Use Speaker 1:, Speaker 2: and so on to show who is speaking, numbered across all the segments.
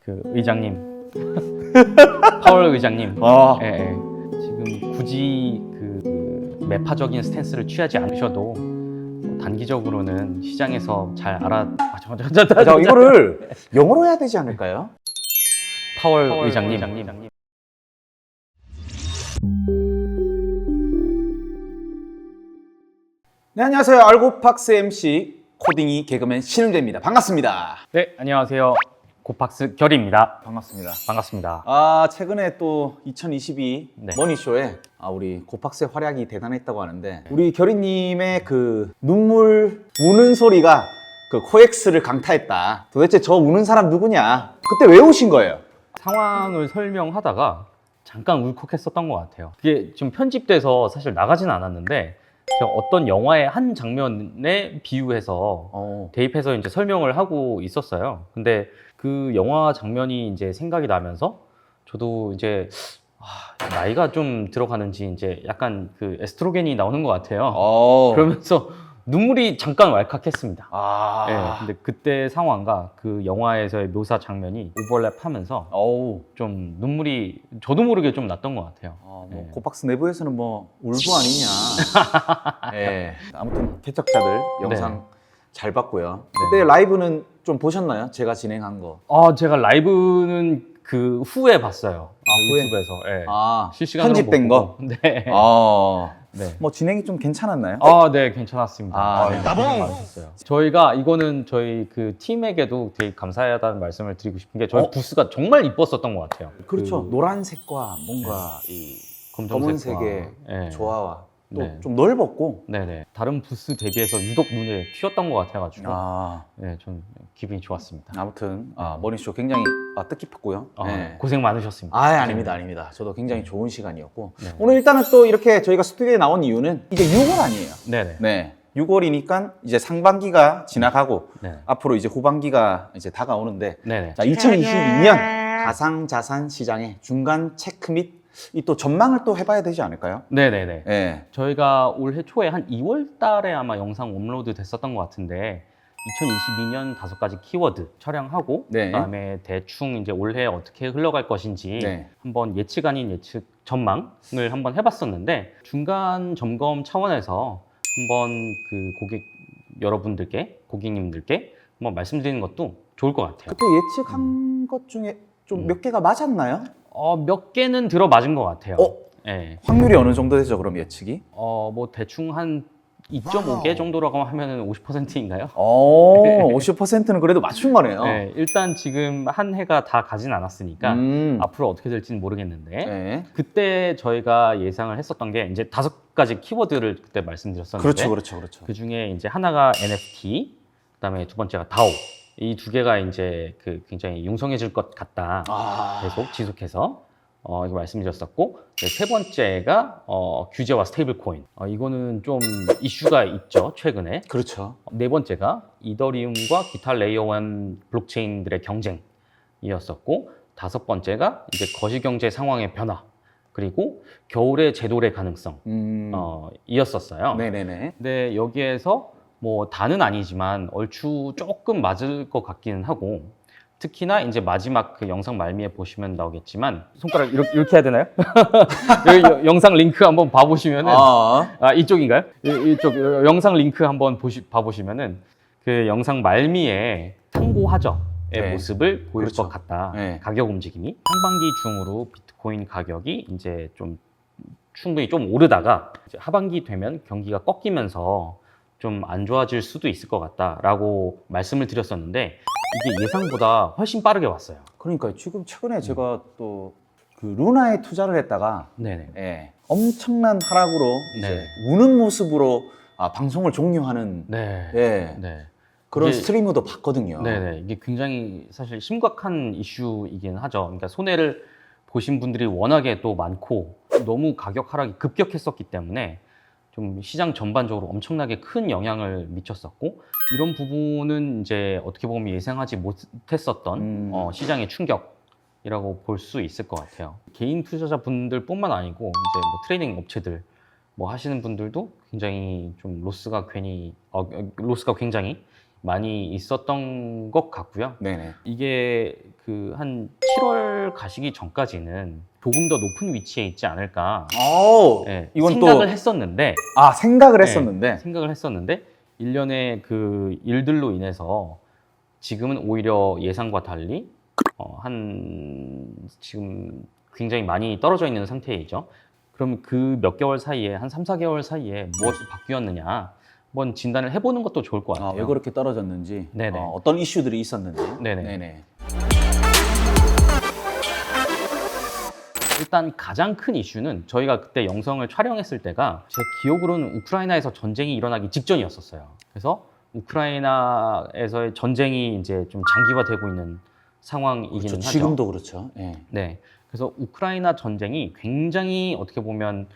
Speaker 1: 그 의장님, 파월 의장님, 예, 예. 지금 굳이 그 매파적인 스탠스를 취하지 않으셔도 단기적으로는 시장에서 잘
Speaker 2: 자, 이거를 영어로 해야 되지 않을까요?
Speaker 1: 파월 의장님.
Speaker 2: 네, 안녕하세요. 알고팍스 MC 코딩이 개그맨 신흥재입니다. 반갑습니다.
Speaker 1: 네, 안녕하세요. 고팍스 결입니다.
Speaker 2: 반갑습니다.
Speaker 1: 반갑습니다.
Speaker 2: 최근에 또 2022
Speaker 1: 네.
Speaker 2: 머니쇼에 우리 고팍스의 활약이 대단했다고 하는데 우리 결이님의 그 눈물 우는 소리가 그 코엑스를 강타했다. 도대체 저 우는 사람 누구냐? 그때 왜 오신 거예요?
Speaker 1: 상황을 설명하다가 잠깐 울컥했었던 것 같아요. 그게 좀 편집돼서 사실 나가진 않았는데 제가 어떤 영화의 한 장면에 비유해서 대입해서 이제 설명을 하고 있었어요. 근데 그 영화 장면이 이제 생각이 나면서 저도 이제 나이가 좀 들어가는지 이제 약간 그 에스트로겐이 나오는 것 같아요. 그러면서 눈물이 잠깐 왈칵했습니다. 네, 근데 그때 상황과 그 영화에서의 묘사 장면이 오버랩하면서 좀 눈물이 저도 모르게 좀 났던 것 같아요. 네.
Speaker 2: 고팍스 내부에서는 뭐 울보 아니냐. 네. 아무튼 개척자들 영상 잘 봤고요. 그때 라이브는 좀 보셨나요? 제가 진행한 거.
Speaker 1: 제가 라이브는 그 후에 봤어요.
Speaker 2: 후에?
Speaker 1: 유튜브에서. 네. 실시간으로
Speaker 2: 편집된 거?
Speaker 1: 네. 네.
Speaker 2: 뭐 진행이 좀 괜찮았나요?
Speaker 1: 네, 괜찮았습니다.
Speaker 2: 네.
Speaker 1: 나봉! 저희가 이거는 저희 그 팀에게도 되게 감사하다는 말씀을 드리고 싶은 게 저희 부스가 정말 이뻤었던 것 같아요.
Speaker 2: 그렇죠. 노란색과 뭔가 이 검은색의 조화와 또 좀 넓었고.
Speaker 1: 네네. 다른 부스 대비해서 유독 눈에 튀었던 것 같아가지고 네, 전 기분이 좋았습니다.
Speaker 2: 아무튼 머니쇼 굉장히 뜻깊었고요.
Speaker 1: 고생 많으셨습니다.
Speaker 2: 아닙니다. 저도 굉장히 좋은 시간이었고 오늘 일단은 또 이렇게 저희가 스튜디오에 나온 이유는 이제 6월 아니에요.
Speaker 1: 네네.
Speaker 2: 네. 6월이니까 이제 상반기가 지나가고
Speaker 1: 네.
Speaker 2: 앞으로 이제 후반기가 이제 다가오는데
Speaker 1: 네네.
Speaker 2: 자, 2022년 가상자산 시장의 중간 체크 및 이 또 전망을 또 해봐야 되지 않을까요?
Speaker 1: 네네네.
Speaker 2: 네.
Speaker 1: 저희가 올해 초에 한 2월 달에 아마 영상 업로드 됐었던 것 같은데 2022년 5가지 키워드 촬영하고 그다음에 대충 이제 올해 어떻게 흘러갈 것인지 한번 예측 아닌 예측 전망을 한번 해봤었는데 중간 점검 차원에서 한번 그 고객 여러분들께 고객님들께 한번 말씀드리는 것도 좋을 것 같아요.
Speaker 2: 그때 예측한 것 중에 좀 몇 개가 맞았나요?
Speaker 1: 몇 개는 들어맞은 것 같아요. 네.
Speaker 2: 확률이 어느 정도 되죠, 그럼 예측이?
Speaker 1: 뭐 대충 한 2.5개 정도라고 하면 50%인가요?
Speaker 2: 50%는 그래도 맞춘 거네요.
Speaker 1: 네, 일단 지금 한 해가 다 가진 않았으니까 앞으로 어떻게 될지는 모르겠는데 그때 저희가 예상을 했었던 게 이제 5가지 키워드를 그때 말씀드렸었는데
Speaker 2: 그렇죠.
Speaker 1: 그 중에 이제 하나가 NFT, 그다음에 두 번째가 DAO. 이 두 개가 이제 그 굉장히 융성해질 것 같다. 계속 지속해서 이거 말씀드렸었고 세 번째가 규제와 스테이블 코인. 이거는 좀 이슈가 있죠, 최근에.
Speaker 2: 그렇죠.
Speaker 1: 네 번째가 이더리움과 기타 레이어 1 블록체인들의 경쟁이었었고 다섯 번째가 이제 거시경제 상황의 변화. 그리고 겨울의 재도래 가능성 이었었어요.
Speaker 2: 네네네.
Speaker 1: 근데 여기에서 뭐 다는 아니지만 얼추 조금 맞을 것 같기는 하고 특히나 이제 마지막 그 영상 말미에 보시면 나오겠지만 손가락 이렇게 해야 되나요? 여기 영상 링크 한번 봐보시면은 이쪽인가요? 이쪽 영상 링크 한번 봐보시면은 그 영상 말미에 상고하저의 모습을 보일 것 같다. 가격 움직임이 상반기 중으로 비트코인 가격이 이제 좀 충분히 좀 오르다가 이제 하반기 되면 경기가 꺾이면서 좀 안 좋아질 수도 있을 것 같다라고 말씀을 드렸었는데 이게 예상보다 훨씬 빠르게 왔어요.
Speaker 2: 그러니까요. 지금 최근에 제가 또 그 루나에 투자를 했다가 엄청난 하락으로 이제 우는 모습으로 방송을 종료하는 그런 스트리머도 봤거든요.
Speaker 1: 이게 굉장히 사실 심각한 이슈이긴 하죠. 그러니까 손해를 보신 분들이 워낙에 또 많고 너무 가격 하락이 급격했었기 때문에 좀 시장 전반적으로 엄청나게 큰 영향을 미쳤었고 이런 부분은 이제 어떻게 보면 예상하지 못했었던 시장의 충격이라고 볼 수 있을 것 같아요. 개인 투자자분들 뿐만 아니고 이제 뭐 트레이딩 업체들 뭐 하시는 분들도 굉장히 좀 로스가 굉장히 많이 있었던 것 같고요.
Speaker 2: 네네.
Speaker 1: 이게 그 한 7월 가시기 전까지는 조금 더 높은 위치에 있지 않을까
Speaker 2: 이건
Speaker 1: 생각을
Speaker 2: 또
Speaker 1: 했었는데
Speaker 2: 생각을
Speaker 1: 네,
Speaker 2: 했었는데
Speaker 1: 생각을 했었는데 일련의 그 일들로 인해서 지금은 오히려 예상과 달리 지금 굉장히 많이 떨어져 있는 상태이죠. 그럼 그 몇 개월 사이에 한 3, 4개월 사이에 무엇이 바뀌었느냐 한번 진단을 해보는 것도 좋을 것 같아요.
Speaker 2: 왜 그렇게 떨어졌는지,
Speaker 1: 네네.
Speaker 2: 어떤 이슈들이 있었는지.
Speaker 1: 네네. 일단 가장 큰 이슈는 저희가 그때 영상을 촬영했을 때가 제 기억으로는 우크라이나에서 전쟁이 일어나기 직전이었었어요. 그래서 우크라이나에서의 전쟁이 이제 좀 장기화되고 있는 상황이기는
Speaker 2: 그렇죠.
Speaker 1: 하죠.
Speaker 2: 지금도 그렇죠. 네.
Speaker 1: 네. 그래서 우크라이나 전쟁이 굉장히 어떻게 보면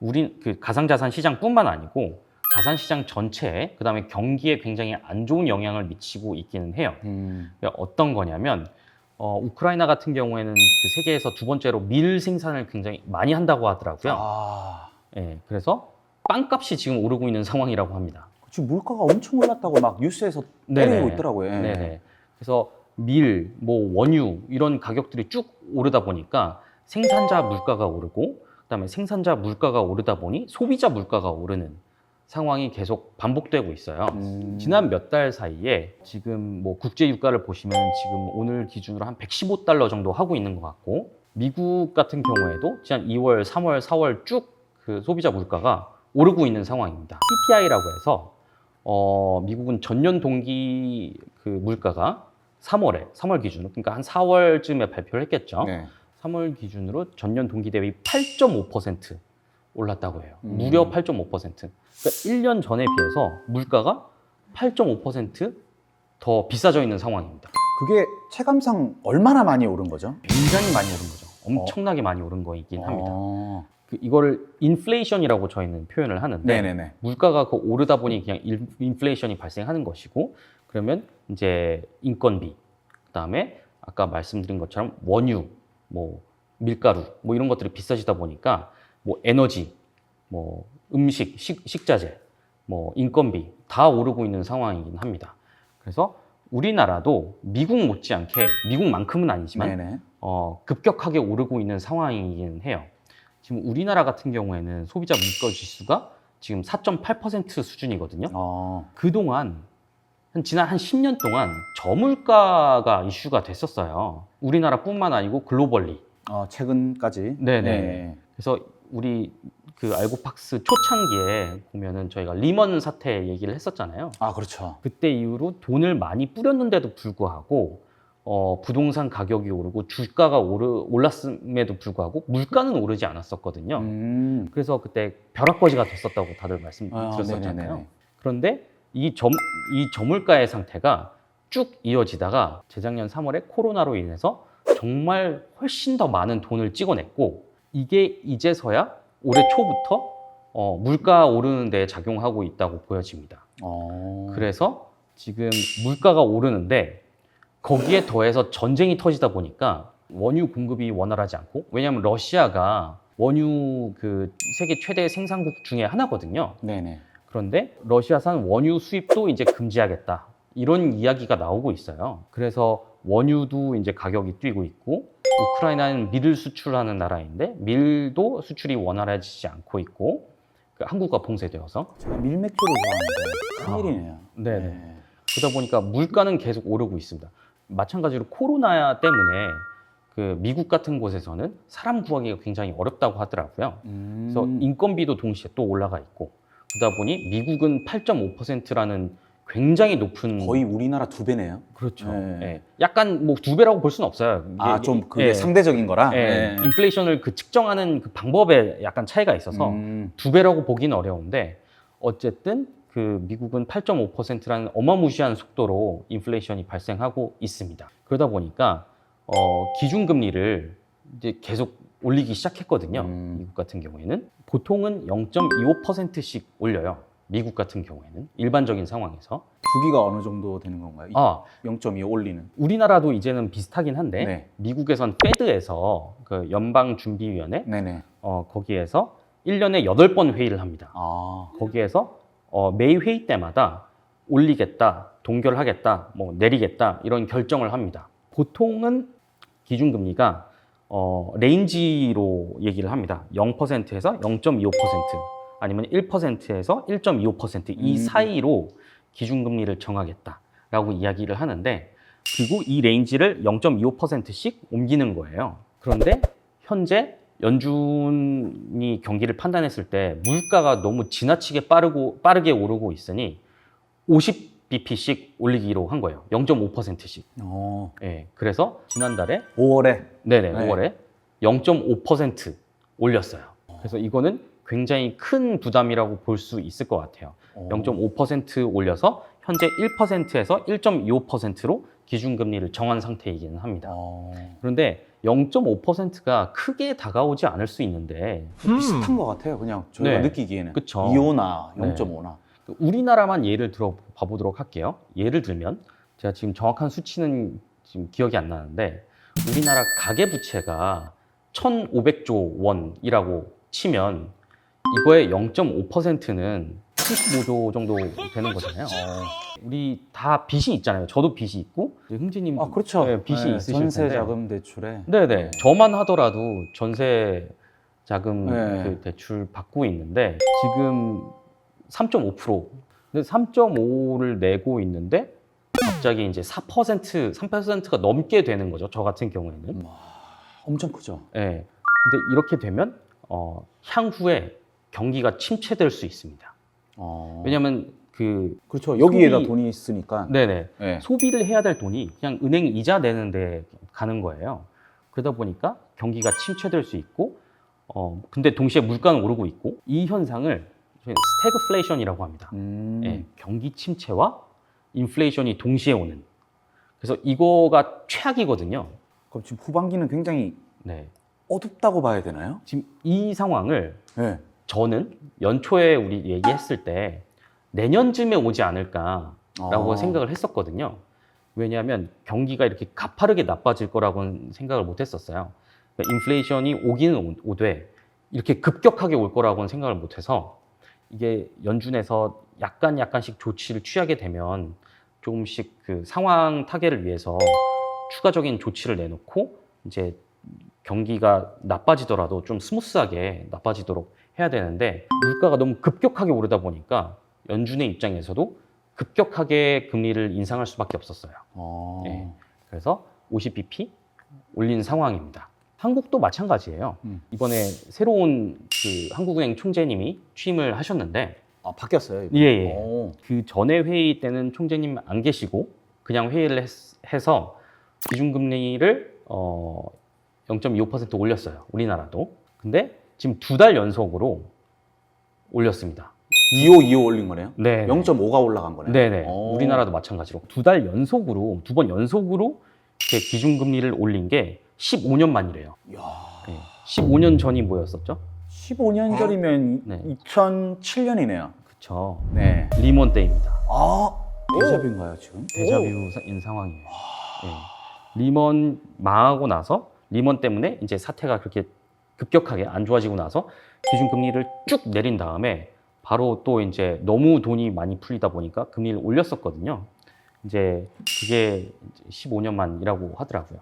Speaker 1: 우리 그 가상자산 시장뿐만 아니고 자산 시장 전체에 그다음에 경기에 굉장히 안 좋은 영향을 미치고 있기는 해요. 그러니까 어떤 거냐면 우크라이나 같은 경우에는 그 세계에서 두 번째로 밀 생산을 굉장히 많이 한다고 하더라고요. 예, 그래서 빵값이 지금 오르고 있는 상황이라고 합니다.
Speaker 2: 지금 물가가 엄청 올랐다고 막 뉴스에서 때리고 있더라고요. 예.
Speaker 1: 네네. 그래서 밀, 뭐 원유 이런 가격들이 쭉 오르다 보니까 생산자 물가가 오르고 그다음에 생산자 물가가 오르다 보니 소비자 물가가 오르는 상황이 계속 반복되고 있어요. 지난 몇 달 사이에 지금 뭐 국제 유가를 보시면 지금 오늘 기준으로 한 115달러 정도 하고 있는 것 같고 미국 같은 경우에도 지난 2월, 3월, 4월 쭉 그 소비자 물가가 오르고 있는 상황입니다. CPI라고 해서 미국은 전년 동기 그 물가가 3월 기준으로 그러니까 한 4월쯤에 발표를 했겠죠.
Speaker 2: 네.
Speaker 1: 3월 기준으로 전년 동기 대비 8.5% 올랐다고 해요. 무려 8.5%. 그러니까 1년 전에 비해서 물가가 8.5%더 비싸져 있는 상황입니다.
Speaker 2: 그게 체감상 얼마나 많이 오른 거죠?
Speaker 1: 굉장히 많이 오른 거죠. 엄청나게 많이 오른 거이긴 합니다. 이거를 인플레이션이라고 저희는 표현을 하는데
Speaker 2: 네네네.
Speaker 1: 물가가 오르다 보니 그냥 인플레이션이 발생하는 것이고 그러면 이제 인건비, 그다음에 아까 말씀드린 것처럼 원유, 뭐 밀가루, 뭐 이런 것들이 비싸지다 보니까 뭐 에너지, 뭐 음식, 식자재, 뭐 인건비 다 오르고 있는 상황이긴 합니다. 그래서 우리나라도 미국 못지않게 미국만큼은 아니지만 급격하게 오르고 있는 상황이긴 해요. 지금 우리나라 같은 경우에는 소비자 물가 지수가 지금 4.8% 수준이거든요. 그동안 지난 한 10년 동안 저물가가 이슈가 됐었어요. 우리나라뿐만 아니고 글로벌리.
Speaker 2: 최근까지.
Speaker 1: 네네. 그래서 우리 그 알고팍스 초창기에 보면은 저희가 리먼 사태 얘기를 했었잖아요.
Speaker 2: 그렇죠.
Speaker 1: 그때 이후로 돈을 많이 뿌렸는데도 불구하고 부동산 가격이 오르고 주가가 올랐음에도 불구하고 물가는 오르지 않았었거든요. 그래서 그때 벼락거지가 됐었다고 다들 말씀드렸었잖아요. 그런데 이 저물가의 상태가 쭉 이어지다가 재작년 3월에 코로나로 인해서 정말 훨씬 더 많은 돈을 찍어냈고 이게 이제서야 올해 초부터 물가 오르는 데 작용하고 있다고 보여집니다. 그래서 지금 물가가 오르는데 거기에 더해서 전쟁이 터지다 보니까 원유 공급이 원활하지 않고 왜냐하면 러시아가 원유 그 세계 최대 생산국 중에 하나거든요.
Speaker 2: 네네.
Speaker 1: 그런데 러시아산 원유 수입도 이제 금지하겠다. 이런 이야기가 나오고 있어요. 그래서 원유도 이제 가격이 뛰고 있고 우크라이나는 밀을 수출하는 나라인데 밀도 수출이 원활해지지 않고 있고 한국과 봉쇄되어서
Speaker 2: 제가 밀맥주를 좋아하는데 큰일이네요.
Speaker 1: 네네. 그러다 보니까 물가는 계속 오르고 있습니다. 마찬가지로 코로나 때문에 그 미국 같은 곳에서는 사람 구하기가 굉장히 어렵다고 하더라고요. 그래서 인건비도 동시에 또 올라가 있고 그러다 보니 미국은 8.5%라는 굉장히 높은
Speaker 2: 거의 우리나라 2배네요.
Speaker 1: 그렇죠. 네. 약간 뭐 2배라고 볼 수는 없어요.
Speaker 2: 좀 그게 상대적인 거라.
Speaker 1: 인플레이션을 그 측정하는 그 방법에 약간 차이가 있어서 2배라고 보기는 어려운데 어쨌든 그 미국은 8.5%라는 어마무시한 속도로 인플레이션이 발생하고 있습니다. 그러다 보니까 기준금리를 이제 계속 올리기 시작했거든요. 미국 같은 경우에는 보통은 0.25%씩 올려요. 미국 같은 경우에는 일반적인 상황에서
Speaker 2: 주기가 어느 정도 되는 건가요? 0.25 올리는.
Speaker 1: 우리나라도 이제는 비슷하긴 한데 미국에선 페드에서 그 연방준비위원회 거기에서 1년에 8번 회의를 합니다. 거기에서 매 회의 때마다 올리겠다, 동결하겠다, 뭐 내리겠다 이런 결정을 합니다. 보통은 기준금리가 레인지로 얘기를 합니다. 0%에서 0.25% 아니면 1%에서 1.25%이 사이로 기준금리를 정하겠다라고 이야기를 하는데 그리고 이 레인지를 0.25%씩 옮기는 거예요. 그런데 현재 연준이 경기를 판단했을 때 물가가 너무 지나치게 빠르게 오르고 있으니 50bp씩 올리기로 한 거예요. 0.5%씩. 예, 그래서 지난달에
Speaker 2: 5월에
Speaker 1: 네네,
Speaker 2: 네.
Speaker 1: 5월에 0.5% 올렸어요. 그래서 이거는 굉장히 큰 부담이라고 볼 수 있을 것 같아요. 0.5% 올려서 현재 1%에서 1.25%로 기준금리를 정한 상태이기는 합니다. 그런데 0.5%가 크게 다가오지 않을 수 있는데
Speaker 2: 비슷한 것 같아요. 그냥 저희가
Speaker 1: 네.
Speaker 2: 느끼기에는
Speaker 1: 그쵸.
Speaker 2: 2호나
Speaker 1: 네.
Speaker 2: 0.5나
Speaker 1: 우리나라만 예를 들어 봐보도록 할게요. 예를 들면 제가 지금 정확한 수치는 지금 기억이 안 나는데 우리나라 가계부채가 1,500조 원이라고 치면 이거의 0.5%는 75조 정도 되는 거잖아요. 우리 다 빚이 있잖아요. 저도 빚이 있고 흥진님
Speaker 2: 그렇죠.
Speaker 1: 네, 빚이
Speaker 2: 네,
Speaker 1: 있으실
Speaker 2: 전세
Speaker 1: 텐데
Speaker 2: 자금 대출에
Speaker 1: 네네. 저만 하더라도 전세 자금
Speaker 2: 네.
Speaker 1: 그 대출 받고 있는데 지금 3.5%. 근데 3.5를 내고 있는데 갑자기 이제 3%가 넘게 되는 거죠. 저 같은 경우에는.
Speaker 2: 엄청 크죠.
Speaker 1: 예. 근데 이렇게 되면 향후에 경기가 침체될 수 있습니다. 왜냐하면
Speaker 2: 그렇죠. 여기에다
Speaker 1: 소비-
Speaker 2: 돈이 있으니까.
Speaker 1: 네네.
Speaker 2: 네.
Speaker 1: 소비를 해야 될 돈이 그냥 은행 이자 내는데 가는 거예요. 그러다 보니까 경기가 침체될 수 있고, 근데 동시에 물가는 오르고 있고, 이 현상을 스태그플레이션이라고 합니다. 예, 경기 침체와 인플레이션이 동시에 오는. 그래서 이거가 최악이거든요.
Speaker 2: 그럼 지금 후반기는 굉장히
Speaker 1: 네.
Speaker 2: 어둡다고 봐야 되나요?
Speaker 1: 지금 이 상황을
Speaker 2: 네.
Speaker 1: 저는 연초에 우리 얘기했을 때 내년쯤에 오지 않을까라고 생각을 했었거든요. 왜냐하면 경기가 이렇게 가파르게 나빠질 거라고는 생각을 못 했었어요. 그러니까 인플레이션이 오기는 오되 이렇게 급격하게 올 거라고는 생각을 못 해서 이게 연준에서 약간씩 조치를 취하게 되면 조금씩 그 상황 타개를 위해서 추가적인 조치를 내놓고 이제 경기가 나빠지더라도 좀 스무스하게 나빠지도록 해야 되는데 물가가 너무 급격하게 오르다 보니까 연준의 입장에서도 급격하게 금리를 인상할 수밖에 없었어요. 네. 그래서 50bp 올린 상황입니다. 한국도 마찬가지예요. 이번에 새로운 그 한국은행 총재님이 취임을 하셨는데
Speaker 2: 바뀌었어요. 이거.
Speaker 1: 예. 그 전에 회의 때는 총재님 안 계시고 그냥 회의를 해서 기준금리를 0.25% 올렸어요. 우리나라도. 근데 지금 2달 연속으로 올렸습니다.
Speaker 2: 2호 올린 거네요?
Speaker 1: 네.
Speaker 2: 0.5가 올라간 거네요?
Speaker 1: 네네. 우리나라도 마찬가지로 2달 연속으로, 2번 연속으로 이렇게 기준금리를 올린 게 15년 만이래요.
Speaker 2: 이야.
Speaker 1: 네. 15년 전이 뭐였었죠?
Speaker 2: 15년 전이면
Speaker 1: 네.
Speaker 2: 2007년이네요.
Speaker 1: 그쵸.
Speaker 2: 네.
Speaker 1: 리먼 때입니다.
Speaker 2: 데자뷰인가요, 지금?
Speaker 1: 데자뷰인 상황이에요. 네. 리먼 망하고 나서 리먼 때문에 이제 사태가 그렇게 급격하게 안 좋아지고 나서 기준금리를 쭉 내린 다음에 바로 또 이제 너무 돈이 많이 풀리다 보니까 금리를 올렸었거든요. 이제 그게 15년 만이라고 하더라고요.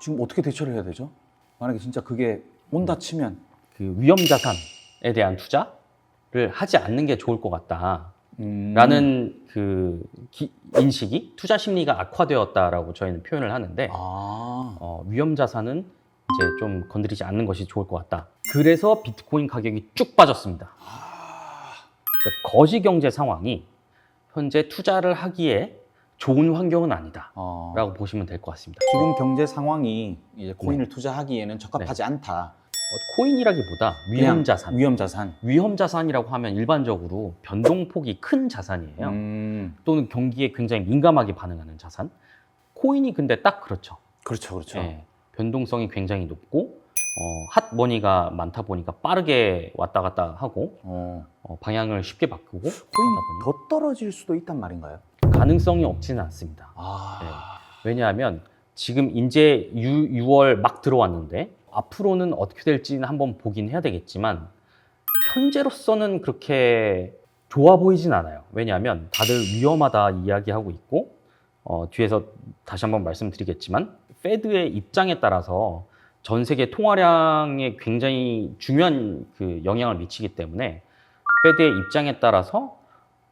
Speaker 2: 지금 어떻게 대처를 해야 되죠? 만약에 진짜 그게 온다 치면.
Speaker 1: 그 위험 자산에 대한 투자를 하지 않는 게 좋을 것 같다라는 그 인식이 투자 심리가 악화되었다라고 저희는 표현을 하는데 위험 자산은 이제 좀 건드리지 않는 것이 좋을 것 같다. 그래서 비트코인 가격이 쭉 빠졌습니다. 그러니까 거시 경제 상황이 현재 투자를 하기에 좋은 환경은 아니다라고 보시면 될 것 같습니다.
Speaker 2: 지금 경제 상황이 이제 코인을 투자하기에는 적합하지 않다.
Speaker 1: 코인이라기보다
Speaker 2: 그냥
Speaker 1: 위험 자산.
Speaker 2: 위험 자산.
Speaker 1: 위험 자산이라고 하면 일반적으로 변동폭이 큰 자산이에요. 또는 경기에 굉장히 민감하게 반응하는 자산. 코인이 근데 딱 그렇죠.
Speaker 2: 그렇죠.
Speaker 1: 네, 변동성이 굉장히 높고 핫머니가 많다 보니까 빠르게 왔다 갔다 하고 방향을 쉽게 바꾸고
Speaker 2: 코인이
Speaker 1: 하다 보니
Speaker 2: 더 떨어질 수도 있단 말인가요?
Speaker 1: 가능성이 없지는 않습니다. 네. 왜냐하면 지금 이제 6월 막 들어왔는데 앞으로는 어떻게 될지는 한번 보긴 해야 되겠지만 현재로서는 그렇게 좋아 보이진 않아요. 왜냐하면 다들 위험하다 이야기하고 있고 뒤에서 다시 한번 말씀드리겠지만 페드의 입장에 따라서 전 세계 통화량에 굉장히 중요한 그 영향을 미치기 때문에 페드의 입장에 따라서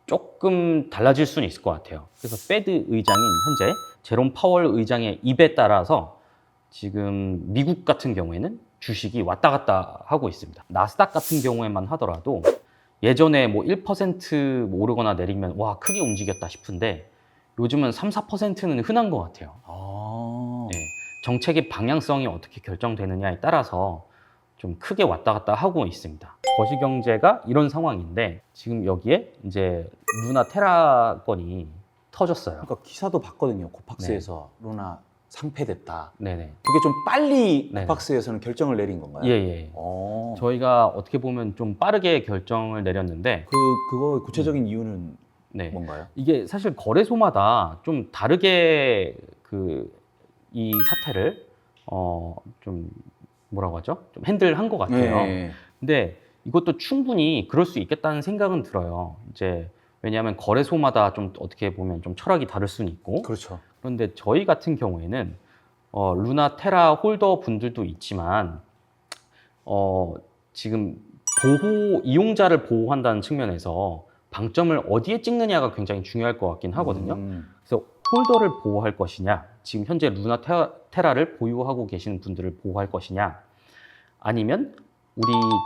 Speaker 1: 조금 달라질 수는 있을 것 같아요. 그래서 페드 의장인 현재 제롬 파월 의장의 입에 따라서 지금 미국 같은 경우에는 주식이 왔다 갔다 하고 있습니다. 나스닥 같은 경우에만 하더라도 예전에 뭐 1% 오르거나 내리면 와 크게 움직였다 싶은데 요즘은 3, 4%는 흔한 것 같아요. 네, 정책의 방향성이 어떻게 결정되느냐에 따라서 좀 크게 왔다 갔다 하고 있습니다. 거시경제가 이런 상황인데 지금 여기에 이제 루나 테라 건이 터졌어요.
Speaker 2: 그러니까 기사도 봤거든요. 코팍스에서 루나 상폐됐다.
Speaker 1: 네네.
Speaker 2: 그게 좀 빨리
Speaker 1: 네네.
Speaker 2: 코팍스에서는 결정을 내린 건가요?
Speaker 1: 예예. 저희가 어떻게 보면 좀 빠르게 결정을 내렸는데
Speaker 2: 그거 구체적인 이유는
Speaker 1: 네.
Speaker 2: 뭔가요?
Speaker 1: 이게 사실 거래소마다 좀 다르게 이 사태를 좀 뭐라고 하죠? 좀 핸들한 것 같아요.
Speaker 2: 네.
Speaker 1: 근데 이것도 충분히 그럴 수 있겠다는 생각은 들어요. 이제 왜냐하면 거래소마다 좀 어떻게 보면 좀 철학이 다를 수는 있고
Speaker 2: 그렇죠.
Speaker 1: 그런데 저희 같은 경우에는 루나 테라 홀더 분들도 있지만 지금 이용자를 보호한다는 측면에서 방점을 어디에 찍느냐가 굉장히 중요할 것 같긴 하거든요. 그래서 홀더를 보호할 것이냐, 지금 현재 루나 테라를 보유하고 계시는 분들을 보호할 것이냐, 아니면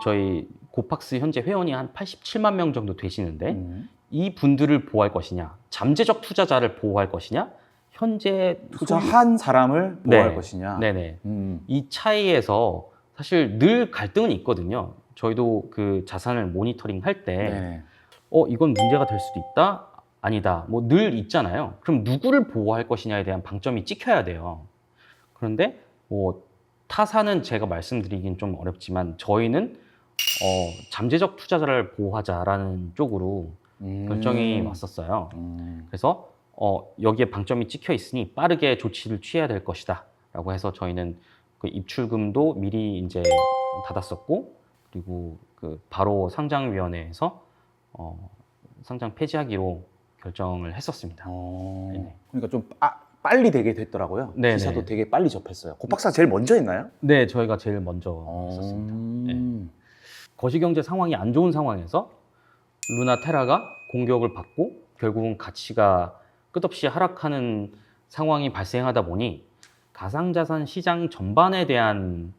Speaker 1: 저희 고팍스 현재 회원이 한 87만 명 정도 되시는데 이 분들을 보호할 것이냐, 잠재적 투자자를 보호할 것이냐, 현재
Speaker 2: 투자한 사람을 보호할
Speaker 1: 네.
Speaker 2: 것이냐.
Speaker 1: 네네. 이 차이에서 사실 늘 갈등은 있거든요. 저희도 그 자산을 모니터링 할 때
Speaker 2: 네.
Speaker 1: 이건 문제가 될 수도 있다? 아니다. 뭐 늘 있잖아요. 그럼 누구를 보호할 것이냐에 대한 방점이 찍혀야 돼요. 그런데 뭐 타사는 제가 말씀드리긴 좀 어렵지만 저희는 잠재적 투자자를 보호하자라는 쪽으로 결정이 왔었어요. 그래서 여기에 방점이 찍혀 있으니 빠르게 조치를 취해야 될 것이다 라고 해서 저희는 그 입출금도 미리 이제 닫았었고 그리고 그 바로 상장위원회에서 상장 폐지하기로 결정을 했었습니다. 네네.
Speaker 2: 그러니까 좀 빨리 되게 됐더라고요.
Speaker 1: 네네.
Speaker 2: 기사도 되게 빨리 접했어요. 고팍사 제일 먼저 했나요?
Speaker 1: 네, 저희가 제일 먼저 했었습니다. 네. 거시경제 상황이 안 좋은 상황에서 루나 테라가 공격을 받고 결국은 가치가 끝없이 하락하는 상황이 발생하다 보니 가상자산 시장 전반에 대한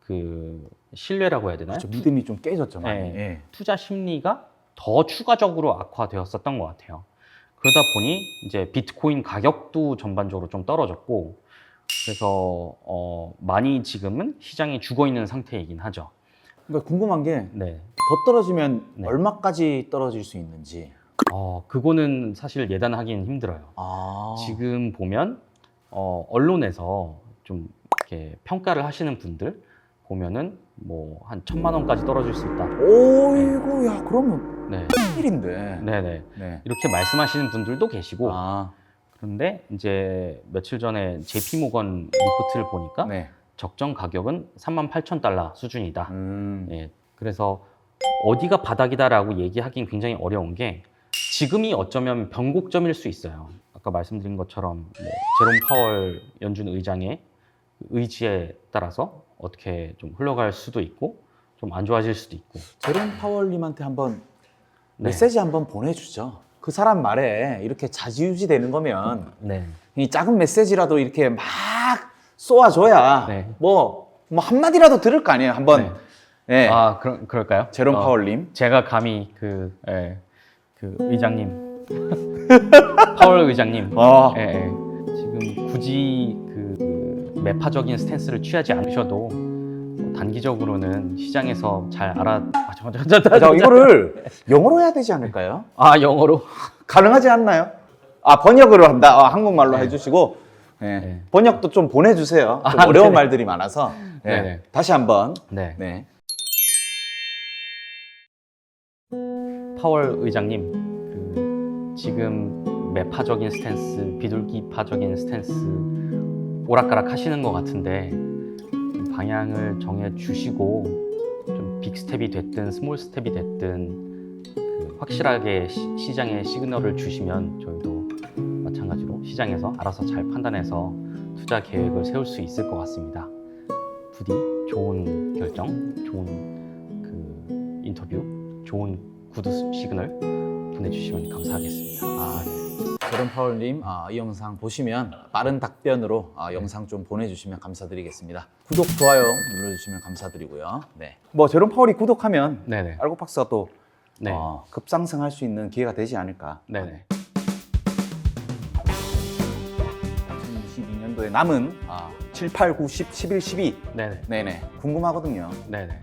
Speaker 1: 그 신뢰라고 해야 되나요?
Speaker 2: 그렇죠. 믿음이 좀 깨졌죠, 많이.
Speaker 1: 네.
Speaker 2: 예.
Speaker 1: 투자 심리가 더 추가적으로 악화되었었던 것 같아요. 그러다 보니 이제 비트코인 가격도 전반적으로 좀 떨어졌고 그래서 많이 지금은 시장이 죽어 있는 상태이긴 하죠.
Speaker 2: 그러니까 궁금한 게 더
Speaker 1: 네.
Speaker 2: 떨어지면
Speaker 1: 네.
Speaker 2: 얼마까지 떨어질 수 있는지.
Speaker 1: 그거는 사실 예단하기는 힘들어요. 지금 보면 언론에서 좀 이렇게 평가를 하시는 분들 보면은 뭐 한 1,000만 원까지 떨어질 수 있다.
Speaker 2: 오이고, 야, 그러면
Speaker 1: 네,
Speaker 2: 큰일인데.
Speaker 1: 네네.
Speaker 2: 네.
Speaker 1: 이렇게 말씀하시는 분들도 계시고
Speaker 2: 아,
Speaker 1: 그런데 이제 며칠 전에 JP 모건 리포트를 보니까
Speaker 2: 네.
Speaker 1: 적정 가격은 38,000달러 수준이다.
Speaker 2: 음.
Speaker 1: 예, 그래서 어디가 바닥이다라고 얘기하기는 굉장히 어려운 게 지금이 어쩌면 변곡점일 수 있어요. 아까 말씀드린 것처럼 뭐 제롬 파월 연준 의장의 의지에 따라서 어떻게 좀 흘러갈 수도 있고 좀 안 좋아질 수도 있고.
Speaker 2: 제롬 파월님한테 한번
Speaker 1: 네.
Speaker 2: 메시지 한번 보내주죠. 그 사람 말에 이렇게 좌지우지 되는 거면
Speaker 1: 네.
Speaker 2: 이 작은 메시지라도 이렇게 막 쏘아줘야
Speaker 1: 네.
Speaker 2: 뭐 한마디라도 들을 거 아니에요. 한번. 네.
Speaker 1: 그럴까요?
Speaker 2: 제롬 파월님.
Speaker 1: 제가 감히 그 의장님 파월 의장님 예, 예. 지금 굳이 그 매파적인 스탠스를 취하지 않으셔도 단기적으로는 시장에서 잘
Speaker 2: 자, 이거를 영어로 해야 되지 않을까요?
Speaker 1: 영어로
Speaker 2: 가능하지 않나요? 번역으로 한다. 한국말로
Speaker 1: 네.
Speaker 2: 해주시고 네.
Speaker 1: 네.
Speaker 2: 번역도 좀 보내주세요. 좀
Speaker 1: 아,
Speaker 2: 어려운
Speaker 1: 네네.
Speaker 2: 말들이 많아서 네.
Speaker 1: 네네.
Speaker 2: 다시 한번
Speaker 1: 네.
Speaker 2: 네.
Speaker 1: 파월 의장님 그 지금 매파적인 스탠스 비둘기파적인 스탠스 오락가락 하시는 것 같은데 방향을 정해 주시고 좀 빅스텝이 됐든 스몰 스텝이 됐든 그 확실하게 시장에 시그널을 주시면 저희도 마찬가지로 시장에서 알아서 잘 판단해서 투자 계획을 세울 수 있을 것 같습니다. 부디 좋은 결정, 좋은 그 인터뷰, 좋은 구두 시그널 보내주시면 감사하겠습니다.
Speaker 2: 제롬 파월님, 이 영상 보시면 빠른 답변으로 영상 좀 보내주시면 감사드리겠습니다. 구독, 좋아요 눌러주시면 감사드리고요. 네. 뭐 제롬 파월이 구독하면
Speaker 1: 네네.
Speaker 2: 알고박사가 또
Speaker 1: 네.
Speaker 2: 급상승할 수 있는 기회가 되지 않을까.
Speaker 1: 네네.
Speaker 2: 2022년도에 남은 7, 8, 9, 10, 11, 12
Speaker 1: 네네.
Speaker 2: 네네 궁금하거든요.
Speaker 1: 네네.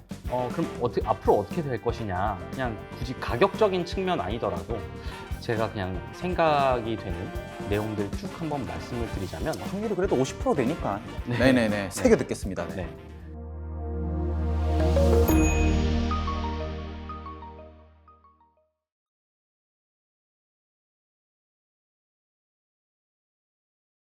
Speaker 1: 그럼 앞으로 어떻게 될 것이냐? 그냥 굳이 가격적인 측면 아니더라도 제가 그냥 생각이 되는 내용들 쭉 한번 말씀을 드리자면
Speaker 2: 확률이 그래도 50% 되니까.
Speaker 1: 네.
Speaker 2: 네네네. 새겨 듣겠습니다. 네.
Speaker 1: 네.